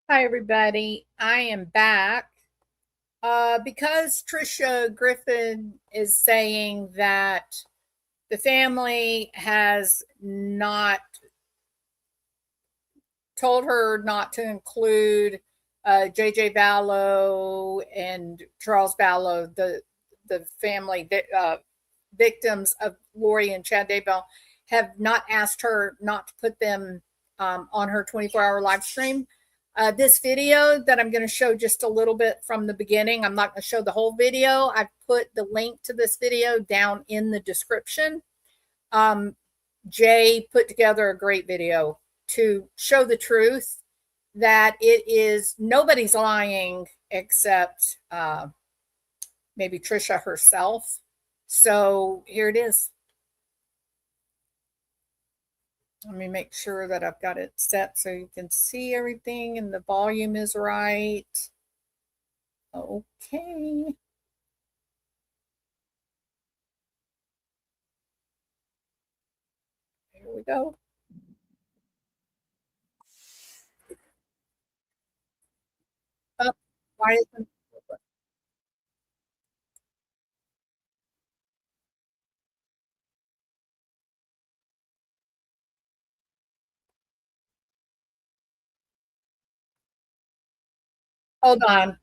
Hi, everybody. I am back because Tricia Griffin is saying that the family has not told her not to include JJ Vallow and Charles Vallow, the family victims of Lori and Chad Daybell, have not asked her not to put them on her 24-hour live stream. This video that I'm going to show just a little bit from the beginning, I'm not going to show the whole video. I've put the link to this video down in the description. Jay put together a great video to show the truth that it is nobody's lying except maybe Tricia herself. So here it is. Let me make sure that I've got it set so you can see everything and the volume is right. Okay. Here we go. Oh, why isn't Hold on.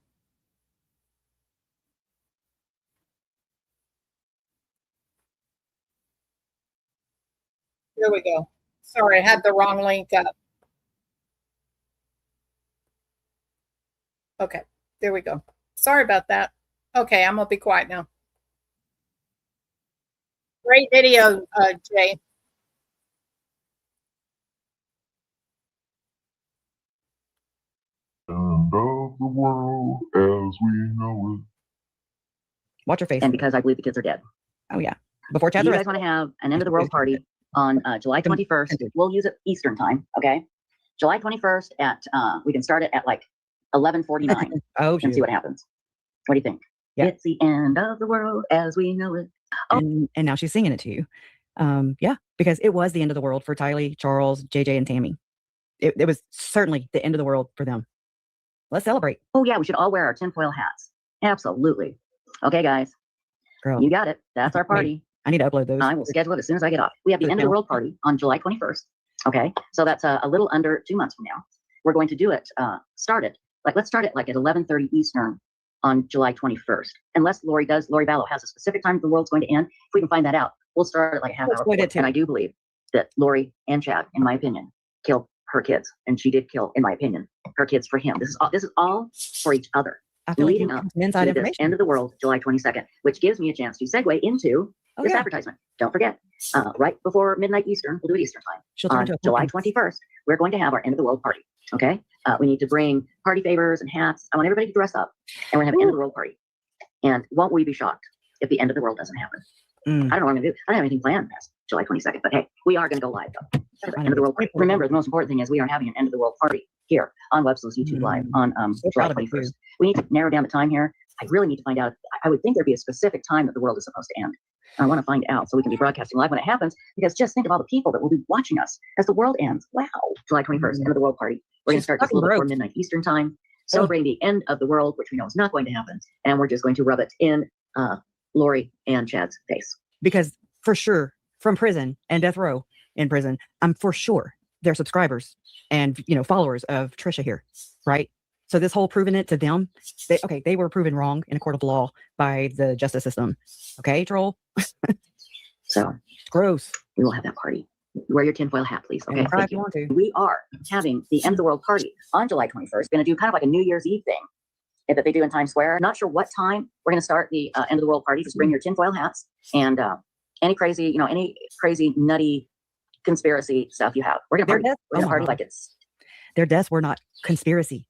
Here we go. Sorry, I had the wrong link up. Okay, there we go. Sorry about that. Okay, I'm gonna be quiet now. Great video, Jay. End of the world as we know it. Watch your face. And because I believe the kids are dead. Oh yeah. Before Chad's You arrested. guys want to have an end of the world party on July 21st. We'll use it Eastern time. Okay. July 21st at, we can start it at like 11:49 Oh, and see what happens. What do you think? Yeah. It's the end of the world as we know it. Oh. And now she's singing it to you. Yeah, because it was the end of the world for Tylee, Charles, JJ, and Tammy. It was certainly the end of the world for them. Let's celebrate. Oh yeah, we should all wear our tinfoil hats. Absolutely. Okay, guys. Girl. You got it. That's our party. Wait, I need to upload those. I will schedule it as soon as I get off. We have the end of the world party on July 21st. Okay. So that's a little under 2 months from now. We're going to do it, let's start it like at 11:30 Eastern on July 21st. Unless Lori Vallow has a specific time the world's going to end. If we can find that out, we'll start it like a half hour before. And I do believe that Lori and Chad, in my opinion, killed her kids. And she did kill, in my opinion, her kids for him. This is all for each other. Leading up to this end of the world, July 22nd, which gives me a chance to segue into this advertisement. Don't forget, right before midnight Eastern, we'll do it Eastern time. On July 21st, we're going to have our end of the world party. Okay. We need to bring party favors and hats. I want everybody to dress up and we're going to have an end of the world party. And won't we be shocked if the end of the world doesn't happen? I don't know what I'm going to do. I don't have anything planned past July 22nd, but hey, we are going to go live though. End of the world party. Remember, the most important thing is we are having an end of the world party here on Websleuths YouTube Live on July 21st. We need to narrow down the time here. I really need to find out. I would think there'd be a specific time that the world is supposed to end. I want to find out so we can be broadcasting live when it happens, because just think of all the people that will be watching us as the world ends. Wow. July 21st, end of the world party. We're going to start just a little before midnight Eastern time, celebrating the end of the world, which we know is not going to happen. And we're just going to rub it in Lori and Chad's face. Because for sure, from prison and death row in prison, I'm for sure they're subscribers and, followers of Tricia here, right? So this whole proving it to them, they were proven wrong in a court of law by the justice system. Okay, troll? So gross. We will have that party. Wear your tinfoil hat, please. Okay, if you want to. We are having the end of the world party on July 21st. Going to do kind of like a New Year's Eve thing that they do in Times Square. Not sure what time we're going to start the end of the world party. Just bring your tinfoil hats and any crazy, nutty conspiracy stuff you have. We're going to party. We're going to party like it's... Their deaths were not conspiracy.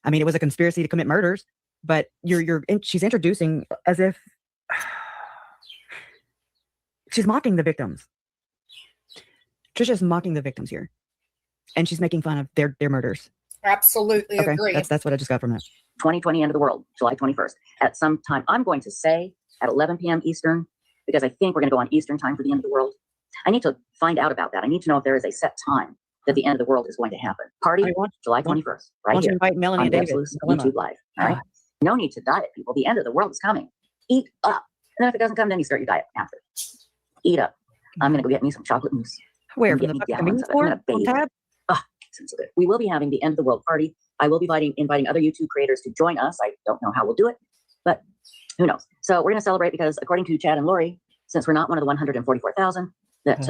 I mean, it was a conspiracy to commit murders, but she's introducing as if she's mocking the victims. Tricia's mocking the victims here, and she's making fun of their murders. Absolutely agree. That's what I just got from that. 2020 end of the world, July 21st. At some time, I'm going to say at 11 p.m. Eastern, because I think we're going to go on Eastern time for the end of the world. I need to find out about that. I need to know if there is a set time that the end of the world is going to happen. Party I want, July want- 21st, right want to here invite Melanie on and David. Websleuths Dilemma. YouTube Live. All right. No need to diet, people. The end of the world is coming. Eat up. And then if it doesn't come, then you start your diet after. Eat up. I'm going to go get me some chocolate mousse. Where? and From get the me fucking gallons convenience of it. I'm store? gonna On bathe. tab? Sensitive. We will be having the end of the world party. I will be inviting other YouTube creators to join us. I don't know how we'll do it, but who knows? So we're going to celebrate because according to Chad and Lori, since we're not one of the 144,000, that,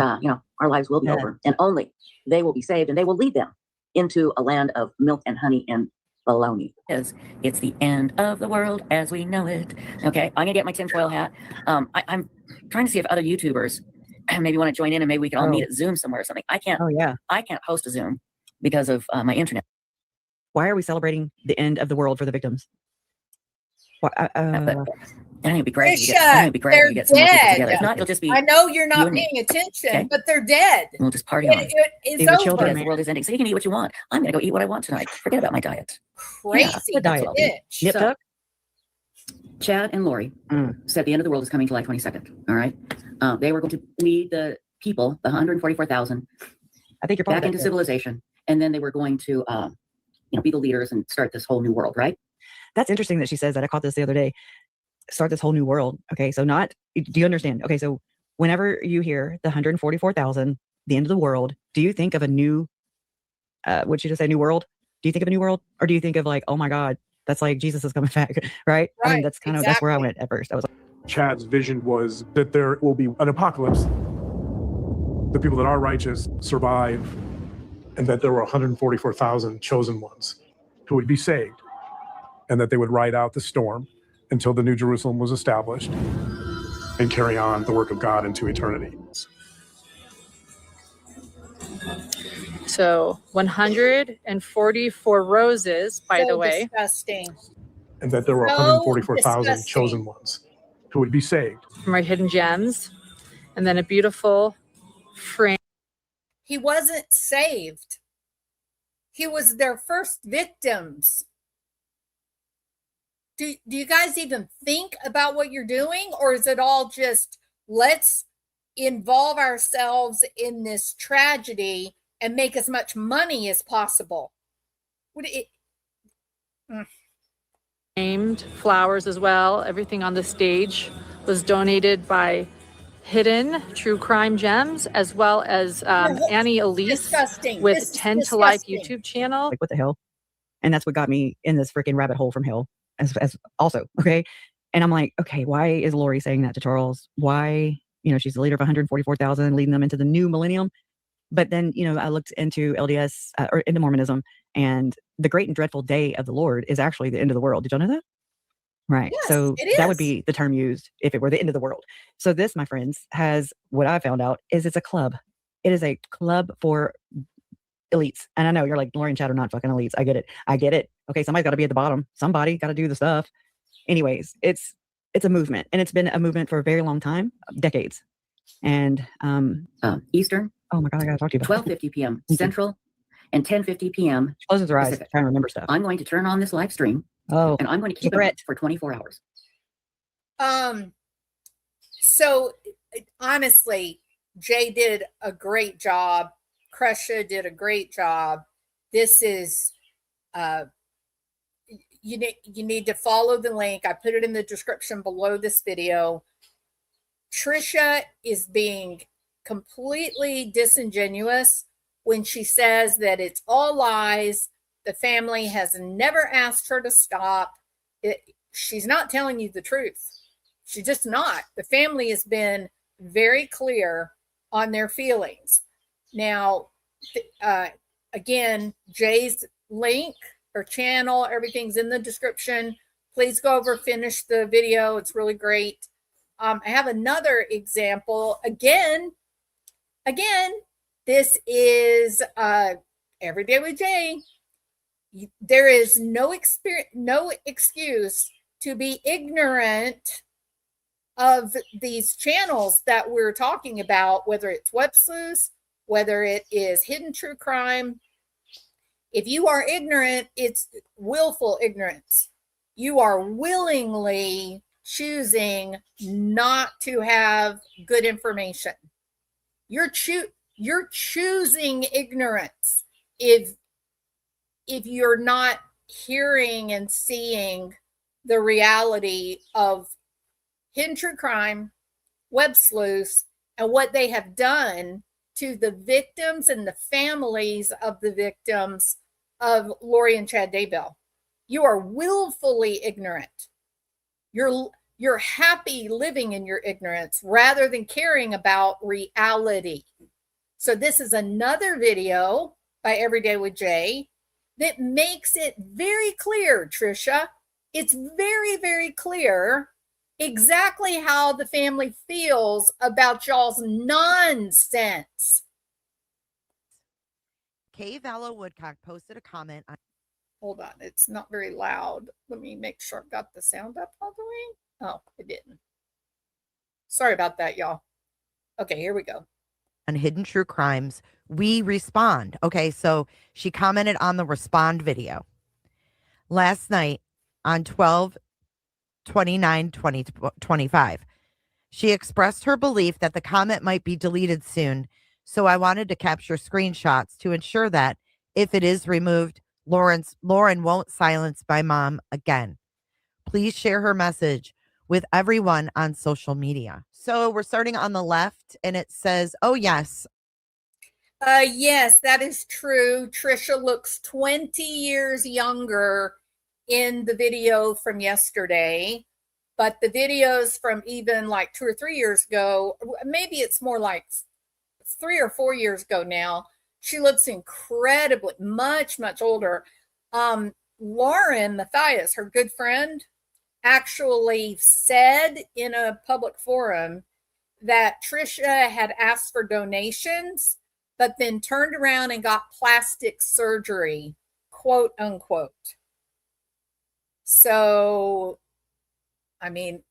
our lives will be over and only they will be saved and they will lead them into a land of milk and honey and baloney. It's the end of the world as we know it. Okay. I'm going to get my tinfoil hat. I'm trying to see if other YouTubers maybe want to join in and maybe we can all meet at Zoom somewhere or something. I can't host a Zoom because of my internet. Why are we celebrating the end of the world for the victims? But I think it'd be great. Tricia, It'd be great they're to get some more people dead. together. If not, you'll just be. I know you're not you and me. paying attention, Okay. but they're dead. We'll just party on. It's These are over. children, Because the world is ending, so you can eat what you want. I'm gonna go eat what I want tonight. Forget about my diet. Crazy the diet. bitch. Nip So- tuck? Chad and Lori said the end of the world is coming July 22nd. All right. They were going to lead the people, the 144,000, I think you're back probably into civilization, and then they were going to, be the leaders and start this whole new world, right? That's interesting that she says that. I caught this the other day. Start this whole new world. Okay, so do you understand? Okay, so whenever you hear the 144,000, the end of the world, do you think of a new, would you just say new world? Do you think of a new world? Or do you think of like, oh my God, that's like Jesus is coming back, right? I mean, that's kind of, that's where I went at first. I was like, Chad's vision was that there will be an apocalypse. The people that are righteous survive, and that there were 144,000 chosen ones who would be saved, and that they would ride out the storm until the New Jerusalem was established and carry on the work of God into eternity. So 144 roses, by the way. Disgusting. And that there were So 144,000 disgusting. chosen ones who would be saved. From our hidden gems. And then a beautiful frame. He wasn't saved. He was their first victims. Do you guys even think about what you're doing? Or is it all just, let's involve ourselves in this tragedy and make as much money as possible? Named flowers as well. Everything on the stage was donated by Hidden True Crime Gems, as well as Annie Elise Disgusting. with This is 10 to Life disgusting. YouTube channel. what the hell? And that's what got me in this freaking rabbit hole from hell as also, okay? And I'm like, okay, why is Lori saying that to Charles? Why, she's the leader of 144,000, leading them into the new millennium. But then, I looked into LDS or into Mormonism, and the great and dreadful day of the Lord is actually the end of the world. Did y'all know that? Right. Yes, So it that would is. be the term used if it were the end of the world. So this, my friends, has what I found out is it's a club. It is a club for elites. And I know you're like, Lori and Chad are not fucking elites. I get it. Okay, somebody's got to be at the bottom. Somebody got to do the stuff. Anyways, it's a movement, and it's been a movement for a very long time, decades. And Eastern, oh my God, I gotta talk to you about 12:50 p.m. Central, and 10:50 p.m. She closes her eyes, Pacific. trying to remember stuff. I'm going to turn on this live stream, Oh, and I'm going to keep Threat. it for 24 hours. So honestly, Jay did a great job. Crusha did a great job. This is you need to follow the link. I put it in the description below this video. Tricia is being completely disingenuous when she says that it's all lies. The family has never asked her to stop. She's not telling you the truth. She's just not. The family has been very clear on their feelings. Now, again, Jay's link, her channel, everything's in the description. Please go over, finish the video. It's really great. I have another example. Again, this is Every Day with Jay. There is no excuse to be ignorant of these channels that we're talking about, whether it's Websleuths, whether it is Hidden True Crime. If you are ignorant, it's willful ignorance. You are willingly choosing not to have good information. You're choosing ignorance if you're not hearing and seeing the reality of hidden true crime, web sleuths, and what they have done to the victims and the families of the victims of Lori and Chad Daybell. You are willfully ignorant. You're happy living in your ignorance rather than caring about reality. So this is another video by Everyday with Jay that makes it very clear, Tricia. It's very, very clear exactly how the family feels about y'all's nonsense. Kay Vallow Woodcock posted a comment on. Hold on, it's not very loud. Let me make sure I've got the sound up all the way. Oh, it didn't. Sorry about that, y'all. Okay, here we go. On Hidden True Crimes, we respond. Okay, so she commented on the respond video last night on 12/29/2025. She expressed her belief that the comment might be deleted soon, so I wanted to capture screenshots to ensure that if it is removed, Lauren won't silence my mom again. Please share her message with everyone on social media. So we're starting on the left and it says, oh, yes. Yes, that is true. Tricia looks 20 years younger in the video from yesterday, but the videos from even like 2 or 3 years ago, maybe it's more like 3 or 4 years ago now, she looks incredibly much older. Lauren Matthias, her good friend, actually said in a public forum that Tricia had asked for donations, but then turned around and got plastic surgery, quote unquote. So, I mean,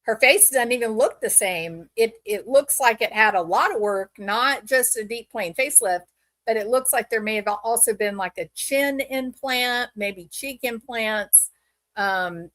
her face doesn't even look the same. It looks like it had a lot of work, not just a deep plane facelift, but it looks like there may have also been like a chin implant, maybe cheek implants. I'm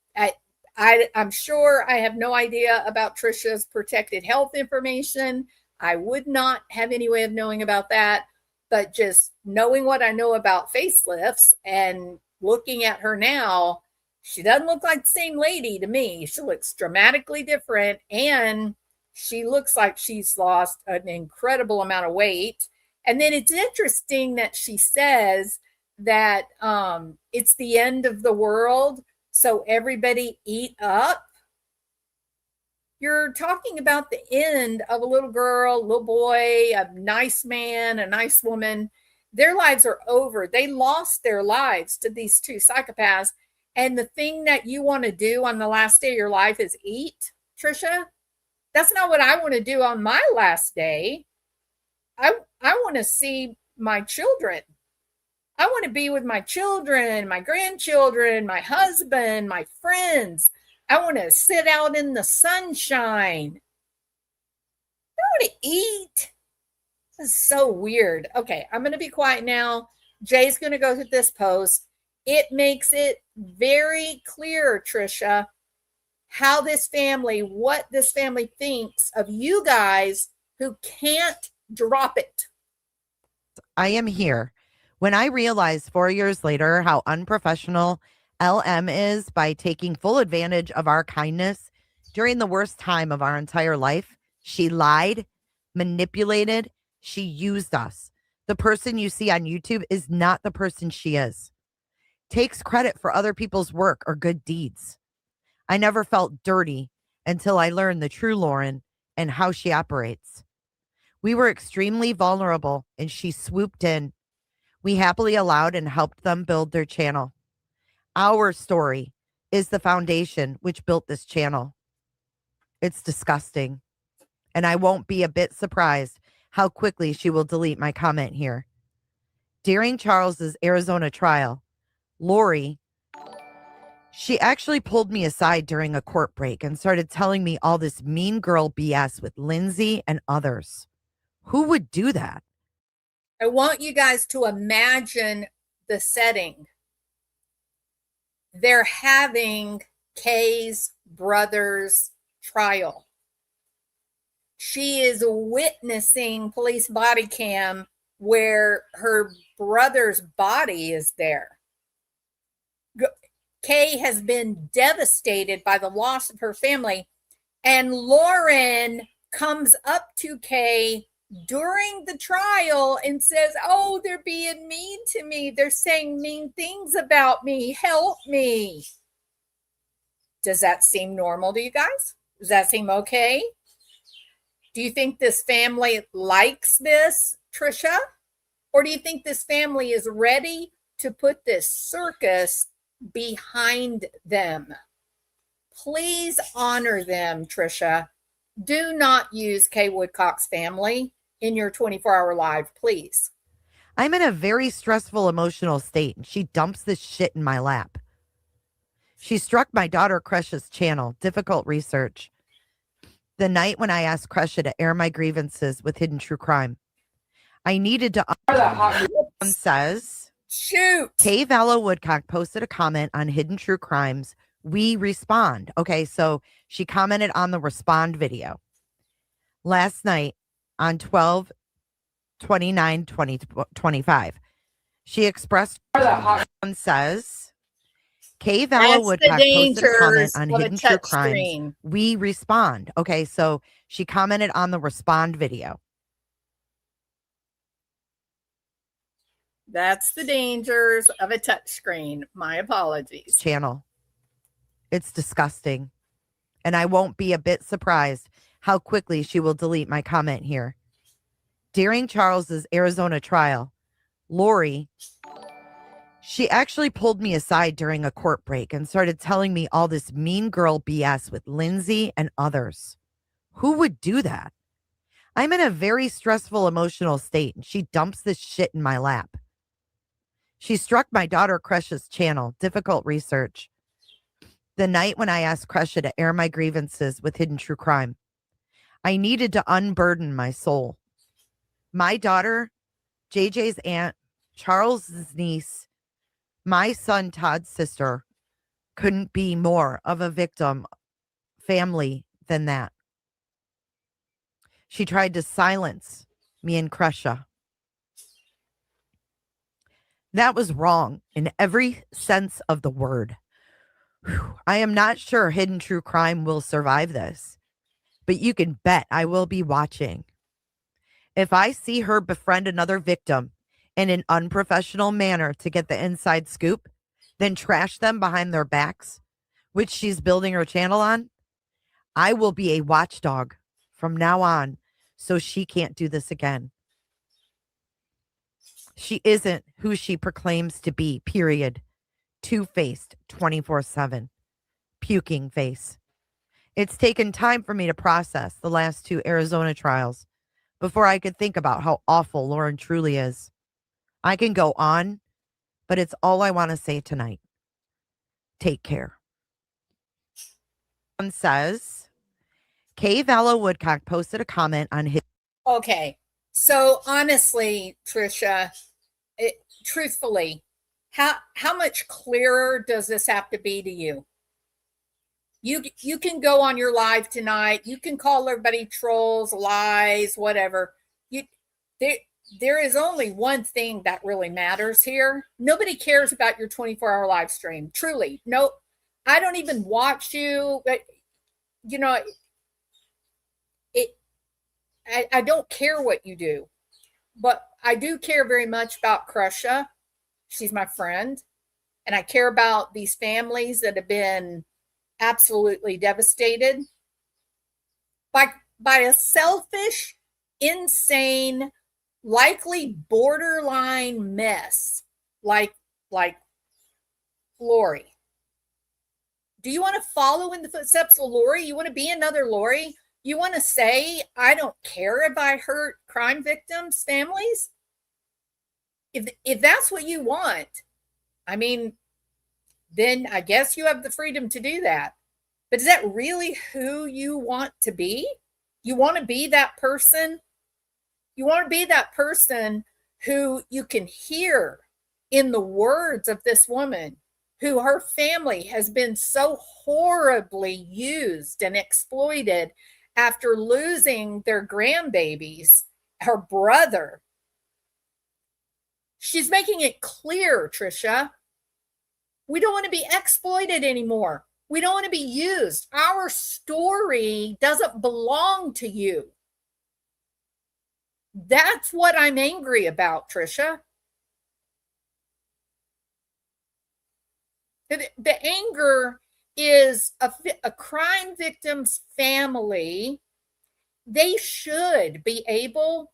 sure I have no idea about Tricia's protected health information. I would not have any way of knowing about that, but just knowing what I know about facelifts and looking at her now, she doesn't look like the same lady to me. She looks dramatically different, and she looks like she's lost an incredible amount of weight. And then it's interesting that she says that it's the end of the world, so everybody eat up. You're talking about the end of a little girl, a little boy, a nice man, a nice woman. Their lives are over. They lost their lives to these two psychopaths. And the thing that you want to do on the last day of your life is eat, Tricia. That's not what I want to do on my last day. I want to see my children. I want to be with my children, my grandchildren, my husband, my friends. I want to sit out in the sunshine. I want to eat. This is so weird. Okay, I'm going to be quiet now. Jay's going to go through this post. It makes it very clear, Tricia, how this family, what this family thinks of you guys who can't drop it. I am here. When I realized 4 years later how unprofessional LM is by taking full advantage of our kindness during the worst time of our entire life, she lied, manipulated, she used us. The person you see on YouTube is not the person she is. Takes credit for other people's work or good deeds. I never felt dirty until I learned the true Lauren and how she operates. We were extremely vulnerable and she swooped in. We happily allowed and helped them build their channel. Our story is the foundation which built this channel. It's disgusting. And I won't be a bit surprised how quickly she will delete my comment here. During Charles's Arizona trial, Lori, she actually pulled me aside during a court break and started telling me all this mean girl BS with Lindsay and others. Who would do that? I want you guys to imagine the setting. They're having Kay's brother's trial. she is witnessing police body cam where her brother's body is there. Kay has been devastated by the loss of her family, and Lauren comes up to Kay during the trial and says, "Oh, they're being mean to me. They're saying mean things about me. Help me." Does that seem normal to you guys? Does that seem okay? Do you think this family likes this, Tricia? Or do you think this family is ready to put this circus behind them? Please honor them, Tricia. Do not use Kay Woodcock's family in your 24-hour live, please. I'm in a very stressful emotional state, and she dumps this shit in my lap. She struck my daughter Cresha's channel, difficult research, the night when I asked Cresha to air my grievances with Hidden True Crime. I needed to says shoot. Kay Vallow Woodcock posted a comment on Hidden True Crimes. We respond. Okay, so she commented on the respond video last night on 12/29/2025. She expressed says Kay Vallow Woodcock posted a comment on Hidden True Crimes. Screen. We respond. Okay, so she commented on the respond video. That's the dangers of a touchscreen. My apologies. Channel. It's disgusting. And I won't be a bit surprised how quickly she will delete my comment here. During Charles's Arizona trial, Lori, she actually pulled me aside during a court break and started telling me all this mean girl BS with Lindsay and others. Who would do that? I'm in a very stressful emotional state, and she dumps this shit in my lap. She struck my daughter Cresha's channel, difficult research, the night when I asked Cresha to air my grievances with Hidden True Crime. I needed to unburden my soul. My daughter, JJ's aunt, Charles's niece, my son Todd's sister couldn't be more of a victim family than that. She tried to silence me and Cresha. That was wrong in every sense of the word. Whew. I am not sure Hidden True Crime will survive this, but you can bet I will be watching. If I see her befriend another victim in an unprofessional manner to get the inside scoop, then trash them behind their backs, which she's building her channel on, I will be a watchdog from now on so she can't do this again. She isn't who she proclaims to be, period. Two-faced, 24/7. Puking face. It's taken time for me to process the last two Arizona trials before I could think about how awful Lauren truly is. I can go on, but it's all I want to say tonight. Take care. One says, Kay Vallow Woodcock posted a comment on his. Okay. So honestly, Tricia, truthfully, how much clearer does this have to be to you? You can go on your live tonight. You can call everybody trolls, lies, whatever. There is only one thing that really matters here. Nobody cares about your 24-hour live stream. Truly. No, I don't even watch you. But, you know, I don't care what you do. But I do care very much about Cresha. She's my friend. And I care about these families that have been absolutely devastated by a selfish, insane, likely borderline mess like Lori. Do you want to follow in the footsteps of Lori? You want to be another Lori? You want to say, I don't care if I hurt crime victims' families? If that's what you want, I mean, then I guess you have the freedom to do that. But is that really who you want to be? You want to be that person? You want to be that person who you can hear in the words of this woman, who her family has been so horribly used and exploited after losing their grandbabies, her brother. She's making it clear, Tricia, we don't want to be exploited anymore. We don't want to be used. Our story doesn't belong to you. That's what I'm angry about, Tricia. The anger is a crime victim's family. They should be able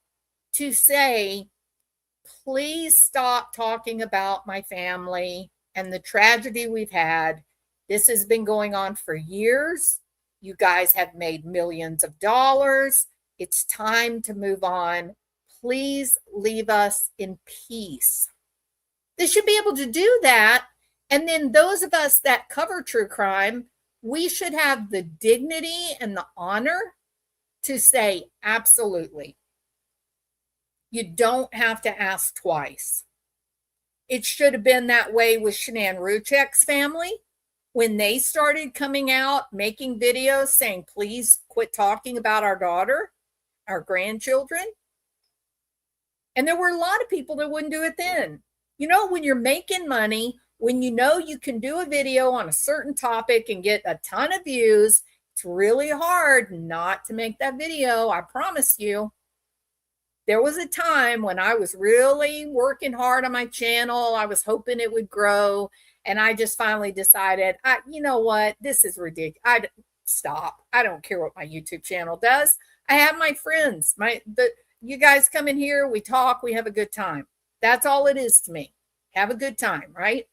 to say, please stop talking about my family and the tragedy we've had. This has been going on for years. You guys have made millions of dollars. It's time to move on. Please leave us in peace. They should be able to do that. And then those of us that cover true crime, we should have the dignity and the honor to say, absolutely. You don't have to ask twice. It should have been that way with Shanann Ruchek's family when they started coming out, making videos saying, please quit talking about our daughter, our grandchildren. And there were a lot of people that wouldn't do it then. You know, when you're making money, when you know you can do a video on a certain topic and get a ton of views, it's really hard not to make that video. I promise you. There was a time when I was really working hard on my channel. I was hoping it would grow. And I just finally decided, you know what? This is ridiculous. Stop. I don't care what my YouTube channel does. I have my friends. You guys come in here. We talk. We have a good time. That's all it is to me. Have a good time, right?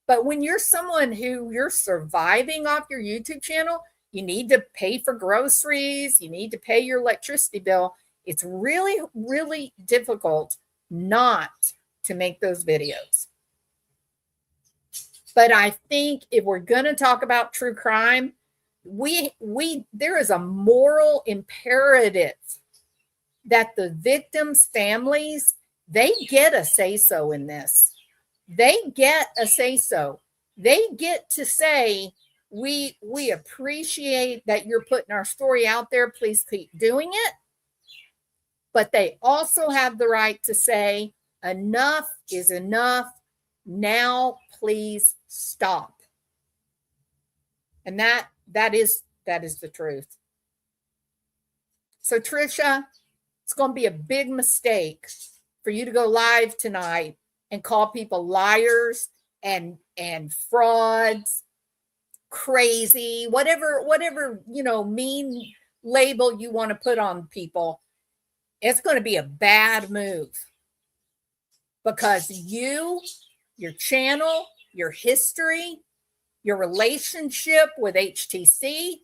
But when you're someone who you're surviving off your YouTube channel, you need to pay for groceries. You need to pay your electricity bill. It's really, really difficult not to make those videos. But I think if we're going to talk about true crime, there is a moral imperative that the victims' families, they get a say-so in this. They get a say-so. They get to say, we appreciate that you're putting our story out there. Please keep doing it. But they also have the right to say, enough is enough. Now, please stop. And that is the truth. So, Tricia, it's going to be a big mistake for you to go live tonight and call people liars and frauds, crazy, whatever, mean label you want to put on people. It's going to be a bad move because your channel, your history, your relationship with HTC,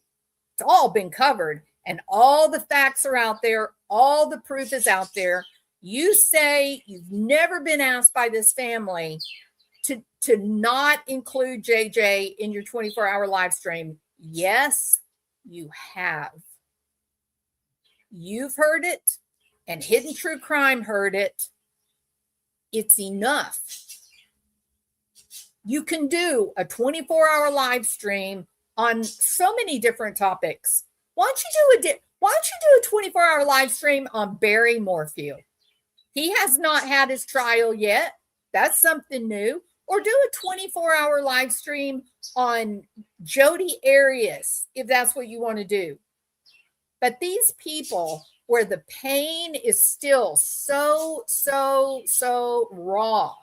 it's all been covered and all the facts are out there. All the proof is out there. You say you've never been asked by this family to not include JJ in your 24-hour live stream. Yes, you have. You've heard it. And Hidden True Crime heard it. It's enough. You can do a 24-hour live stream on so many different topics. Why don't you do a 24-hour live stream on Barry Morphew? He has not had his trial yet. That's something new. Or do a 24-hour live stream on Jodi Arias, if that's what you want to do. But these people, where the pain is still so raw,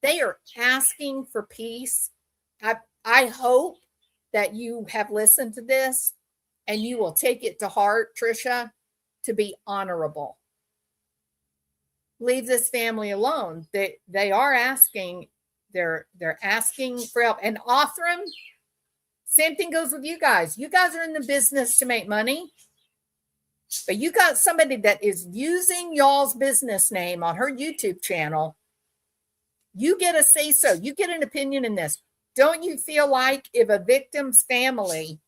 they are asking for peace. I hope that you have listened to this and you will take it to heart, Tricia, to be honorable. Leave this family alone. They are asking, they're asking for help. And Othram, same thing goes with you guys. You guys are in the business to make money. But you got somebody that is using y'all's business name on her YouTube channel. You get a say-so. You get an opinion in this. Don't you feel like if a victim's family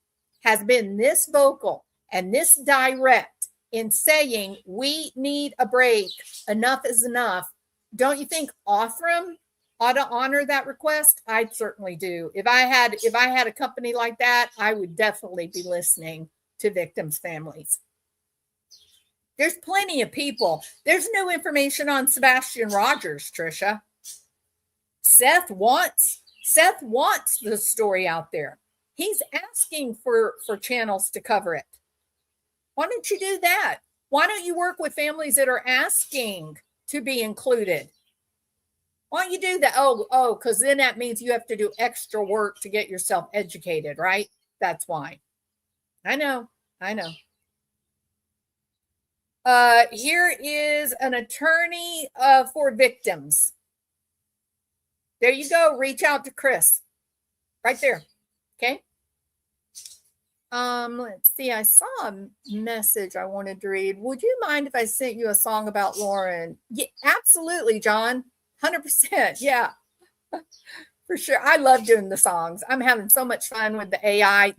has been this vocal and this direct in saying, we need a break, enough is enough, don't you think Othram ought to honor that request? I certainly do. If I had a company like that, I would definitely be listening to victims' families. There's plenty of people. There's no information on Sebastian Rogers, Tricia. Seth wants the story out there. He's asking for channels to cover it. Why don't you do that? Why don't you work with families that are asking to be included? Why don't you do that? Oh, because then that means you have to do extra work to get yourself educated, right? That's why. I know. Here is an attorney for victims. There you go. Reach out to Chris. Right there. Okay. Let's see. I saw a message I wanted to read. Would you mind if I sent you a song about Lauren? Yeah, absolutely, John. 100%. Yeah. For sure. I love doing the songs. I'm having so much fun with the AI.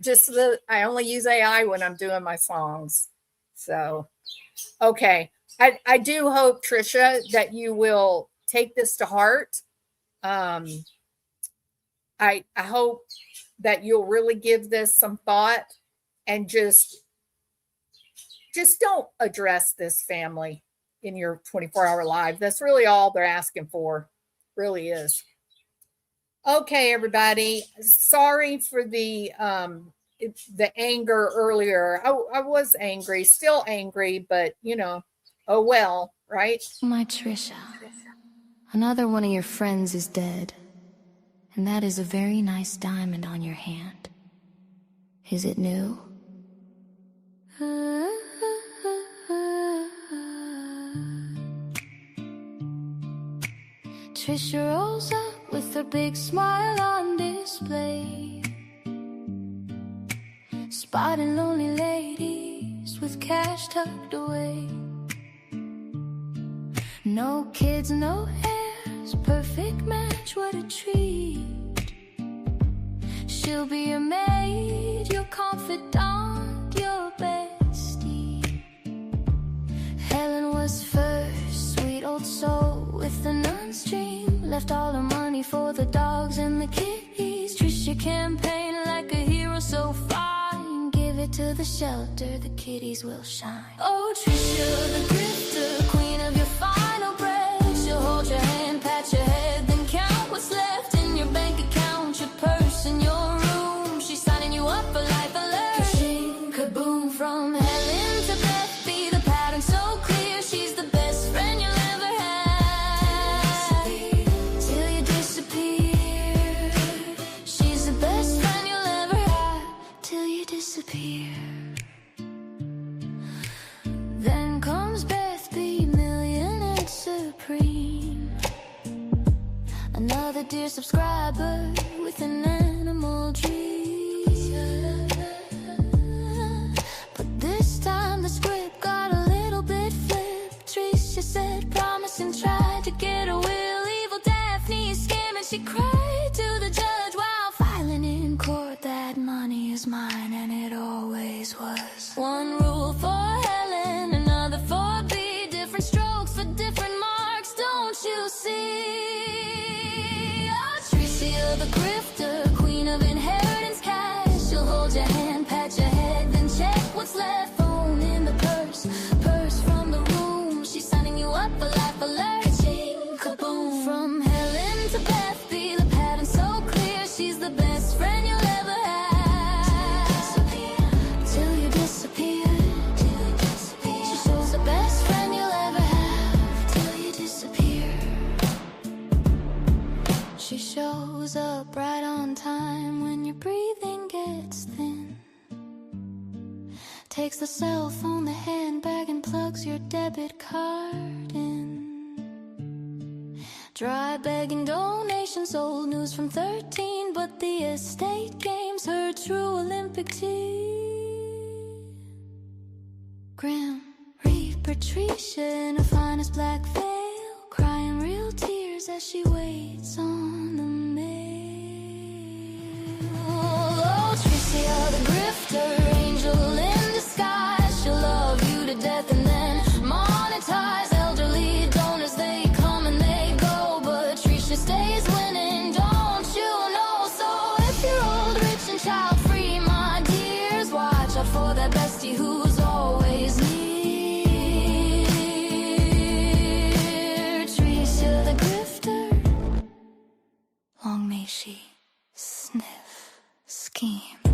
I only use AI when I'm doing my songs. So, okay. I do hope, Tricia, that you will take this to heart. I hope that you'll really give this some thought and just don't address this family in your 24-hour live. That's really all they're asking for. Really is. Okay, everybody. Sorry for the anger earlier. I was angry, still angry, but oh well, right? My Tricia, another one of your friends is dead. And that is a very nice diamond on your hand. Is it new? Tricia rolls up with her big smile on display, spotting lonely ladies with cash tucked away. No kids, no heirs, perfect match, what a treat. She'll be your maid, your confidant, your bestie. Helen was first, sweet old soul with the nun's dream. Left all her money for the dogs and the kitties. Tricia campaigned like a hero, so fine. Give it to the shelter, the kitties will shine. Oh, Tricia the grifter, queen of your final breath. She'll hold your hand, pat your head, then count what's left in your bank account, your purse and your room. She's signing you up for life alert. Ka-shing, kaboom, from Helen to Beth, be the pattern so clear. She's the best friend you'll ever have. Till you disappear. She's the best friend you'll ever have. Till you disappear. Then comes Beth, be millionaire supreme. Another dear subscriber with an animal dream. But this time the script got a little bit flipped. Tricia said promise and tried to get a will. Evil Daphne is scamming, she cried to the judge while filing in court that money is mine and it always was. One rule for Helen, another for B. Different strokes for different marks, don't you see? Oh, Tricia the grifter, queen of inheritance cash. She'll hold your hand, pat your head, then check what's left. Phone in the purse, purse from the room. She's signing you up for life alert. Ka-ching, kaboom. From Helen to Beth, be the pattern so clear. She's the best friend you'll ever have. Till you disappear. She shows the best friend you'll ever have. Till you disappear. She shows up right on time when your breathing gets thin. Takes the cell phone, the handbag, and plugs your debit card in. Dry begging donations, old news from 13, but the estate game's her true Olympic team. Grim Reaper Tricia in her finest black veil, crying real tears as she waits on the mail. Oh, Tricia the grifter, angel in disguise. She'll love you to death and then monetize. Elderly donors, they come and they go, but Tricia stays winning, don't you know? So if you're old, rich, and child free, my dears, watch out for that bestie may she sniff, scheme.